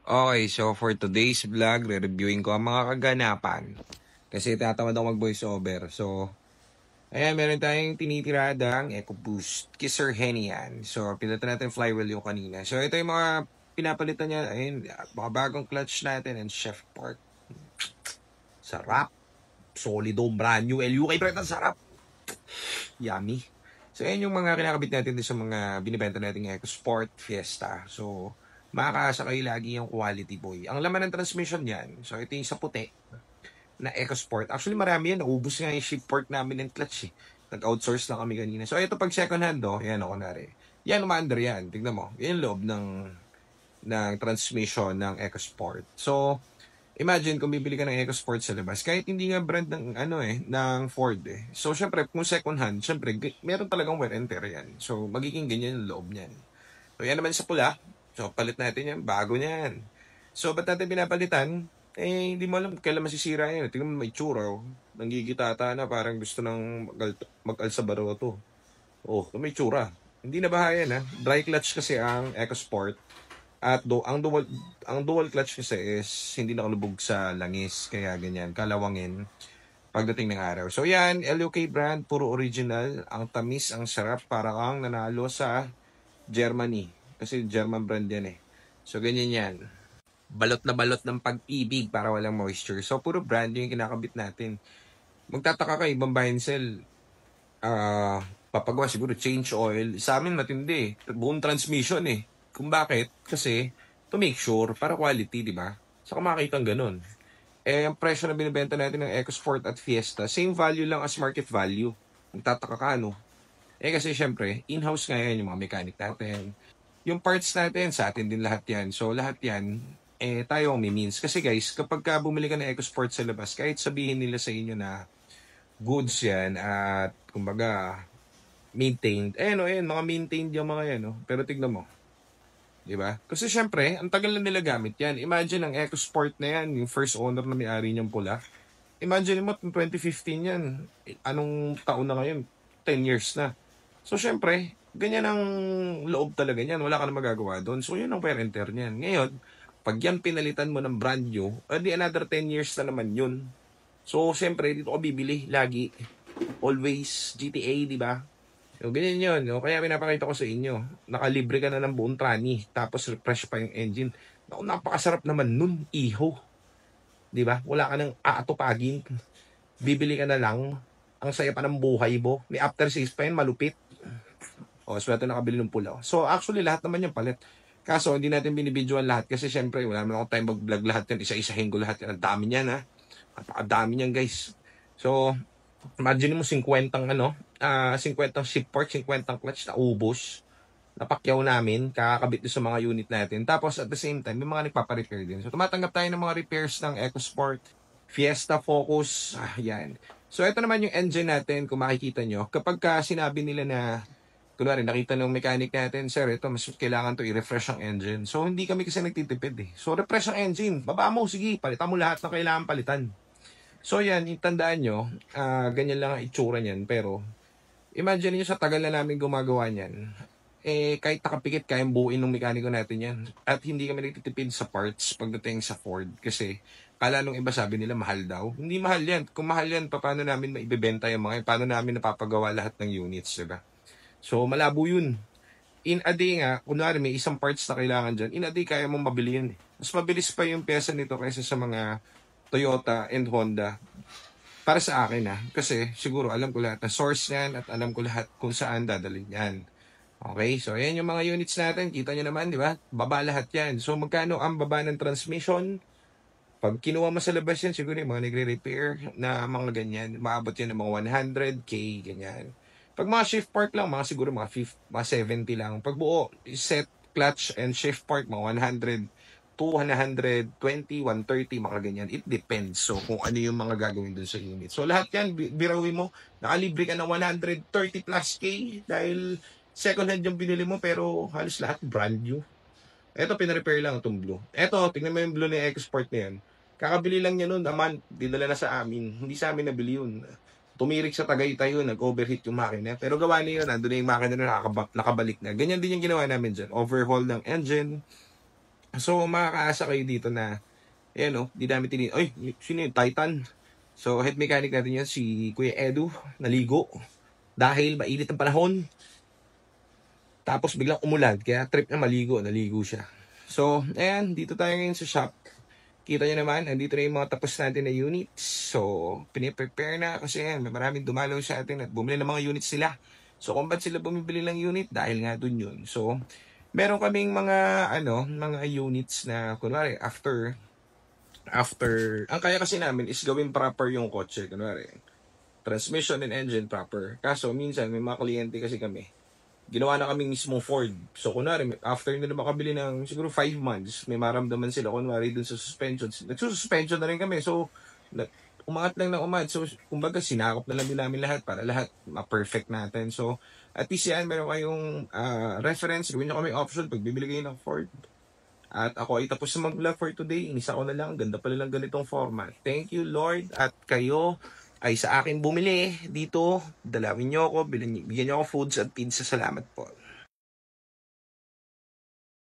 Okay, so for today's vlog, re-reviewin ko ang mga kaganapan. Kasi tatamad ako mag-voice over. So, ayan, meron tayong tinitiradang EcoBoost Kisser Henny yan. So, pinalitan natin flywheel yung kanina. So, ito yung mga pinapalitan niya. Ayun, mga bagong clutch natin and Chef Park. Sarap. Solido, brand new. LUK, Brett, ang sarap. Yummy. So, ayan yung mga kinakabit natin sa mga binibenta natin EcoSport Fiesta. So, makakaasa kayo lagi yung quality boy. Ang laman ng transmission yan, so ito yung sa puti na EcoSport. Actually, marami yan. Naubos nga yung ship port namin ng clutch eh. Nag-outsource lang kami kanina. So, ito pag second hand, yan o, kunwari. Yan, umaandar yan. Tignan mo. Yan yung loob ng transmission ng EcoSport. So, imagine kung bibili ka ng EcoSport sa labas, kahit hindi nga brand ng ng Ford eh. So syempre kung second hand, syempre meron talagang wear and tear yan. So magiging ganyan yung loob niyan. So yan naman sa pula. So palit natin yan, bago niyan. So ba't natin pinapalitan? Eh hindi mo alam kailan masisira yan. Tingnan mo may tsura oh. Nanggigitata na parang gusto nang mag-alsa baroto. Oh, may tsura. Hindi na bahaya na. Dry clutch kasi ang EcoSport. At ang dual clutch kasi is hindi nakalubog sa langis, kaya ganyan, kalawangin pagdating ng araw. So yan, LUK brand, puro original, ang tamis, ang sarap, para kang nanalo sa Germany. Kasi German brand yan eh. So ganyan yan. Balot na balot ng pag-ibig para walang moisture. So puro brand yung kinakabit natin. Magtataka ka, ibang buy and sell, papagawa siguro change oil. Sa amin matindi eh. Buong transmission eh. Kung bakit? Kasi to make sure, para quality, di ba? Saka makakita ganun. Eh, ang presyo na binibenta natin ng EcoSport at Fiesta, same value lang as market value. Magtataka ka, no? Eh, kasi syempre, in-house nga yan, yung mga mechanic natin. Yung parts natin, sa atin din lahat yan. So, lahat yan, tayo ang may means. Kasi guys, kapag ka bumili ka ng EcoSport sa labas, kahit sabihin nila sa inyo na goods yan at, kumbaga, maintained. Mga maintained yung mga yan, no? Pero tignan mo, di ba? Kasi syempre, ang tagal na nila gamit yan. Imagine ang EcoSport na yan, yung first owner na may-ari niyang pula. Imagine mo, 2015 yan. Anong taon na ngayon? 10 years na. So syempre, ganyan ang loob talaga niyan. Wala ka na magagawa doon. So yun ang wear and tear niyan. Ngayon, pag yan pinalitan mo ng brand new, edi another 10 years na naman yun. So syempre, dito ako bibili lagi. Always GTA, di ba? So, ganyan yun. No? Kaya pinapakita ko sa inyo. Nakalibre ka na ng buong trani. Tapos refresh pa yung engine. Naku, napakasarap naman nun. Iho. Diba? Wala ka nang aatupagin. Bibili ka na lang. Ang saya pa ng buhay mo. May after sales pa yun. Malupit. O, so ito nakabili ng pula. So, actually, lahat naman yung palit. Kaso, hindi natin binibidyoan lahat. Kasi, syempre, wala naman akong time mag-vlog lahat yan. Isa-isahin ko lahat yan. Ang dami niyan, ha? Napakadami niyan, guys. So, imagine mo 50 50 ship port, 50 clutch na ubos. Napakyaw namin, kakakabit sa mga unit natin. Tapos at the same time, may mga nagpaparepair din. So tumatanggap tayo ng mga repairs ng EcoSport, Fiesta, Focus, yan. So ito naman yung engine natin, kung makikita nyo. Kapag sinabi nila na, kunwari nakita ng mechanic natin, sir, ito mas kailangan to i-refresh ang engine. So hindi kami kasi nagtitipid eh. So refresh ang engine, baba mo, sige, palitan mo lahat ng kailangan palitan. So yan, itandaan nyo, ganyan lang ang itsura niyan. Pero, imagine niyo sa tagal na namin gumagawa niyan, kahit nakapikit, kayang buuin ng mekaniko natin yan. At hindi kami nagtitipid sa parts pagdating sa Ford. Kasi, kala nung iba sabi nila mahal daw. Hindi mahal yan. Kung mahal yan, paano namin maibibenta yung mga, paano namin napapagawa lahat ng units, diba? So, malabo yun. In a day nga, kunwari may isang parts na kailangan dyan, in a day kaya mong mabili yun. Mas mabilis pa yung pyesa nito kaysa sa mga Toyota and Honda. Para sa akin kasi siguro alam ko lahat ng source yan at alam ko lahat kung saan dadalhin yan. Okay, so ayan yung mga units natin. Kita nyo naman, di ba? Baba lahat yan. So magkano ang baba ng transmission? Pag kinuha mo sa labas yan, siguro yung mga nagre-repair na mga ganyan. Maabot yan ng mga 100K, ganyan. Pag mga shift part lang, siguro mga 70 lang. Pag buo, set, clutch, and shift part, mga 100, 220, 130, mga ganyan. It depends. So, kung ano yung mga gagawin dun sa unit. So, lahat yan, birawin mo, nakalibre ka ng 130 plus K dahil second hand yung binili mo pero halos lahat brand new. Ito, pinarepair lang itong blue. Ito, tingnan mo yung blue ni EcoSport na yan. Kakabili lang niya noon, naman, dinala na sa amin. Hindi sa amin nabili yun. Tumirik sa Tagaytay yun, nag-overheat yung makina. Pero gawa niya yun, nandun na yung makina na nakabalik na. Ganyan din yung ginawa namin dyan. Overhaul ng engine, So, makakaasa kayo dito na, ayan o, di namin ay, sino yung Titan? So, head mechanic natin yan, si Kuya Edu, naligo. Dahil mainit ang panahon. Tapos biglang umulan, kaya trip na naligo siya. So, ayan, dito tayo ngayon sa shop. Kita nyo naman, andito na yung mga tapos natin na units. So, piniprepare na kasi yan, may maraming dumalaw sa atin at bumili ng mga units sila. So, kung ba't sila bumibili ng unit? Dahil nga dun yun. So, meron kaming mga units na, kunwari, after, ang kaya kasi namin is gawin proper yung kotse, kunwari, transmission and engine proper. Kaso, minsan, may mga kliyente kasi kami, ginawa na kaming mismong Ford. So, kunwari, after nila makabili ng siguro 5 months, may maramdaman sila, kunwari dun sa suspension. Nagsususpension na rin kami. So, umangat lang ng umangat. So, kumbaga, sinakop na lang din namin lahat para lahat ma-perfect natin. So, at least yan, meron kayong reference. Gawin nyo kami option pag bibili kayo ng Ford. At ako ay tapos na mag-vlog for today. Inisa ko na lang. Ganda pala lang ganitong format. Thank you, Lord. At kayo ay sa akin bumili dito. Dalawin nyo ako. Bigyan nyo ako foods at pizza. Salamat po.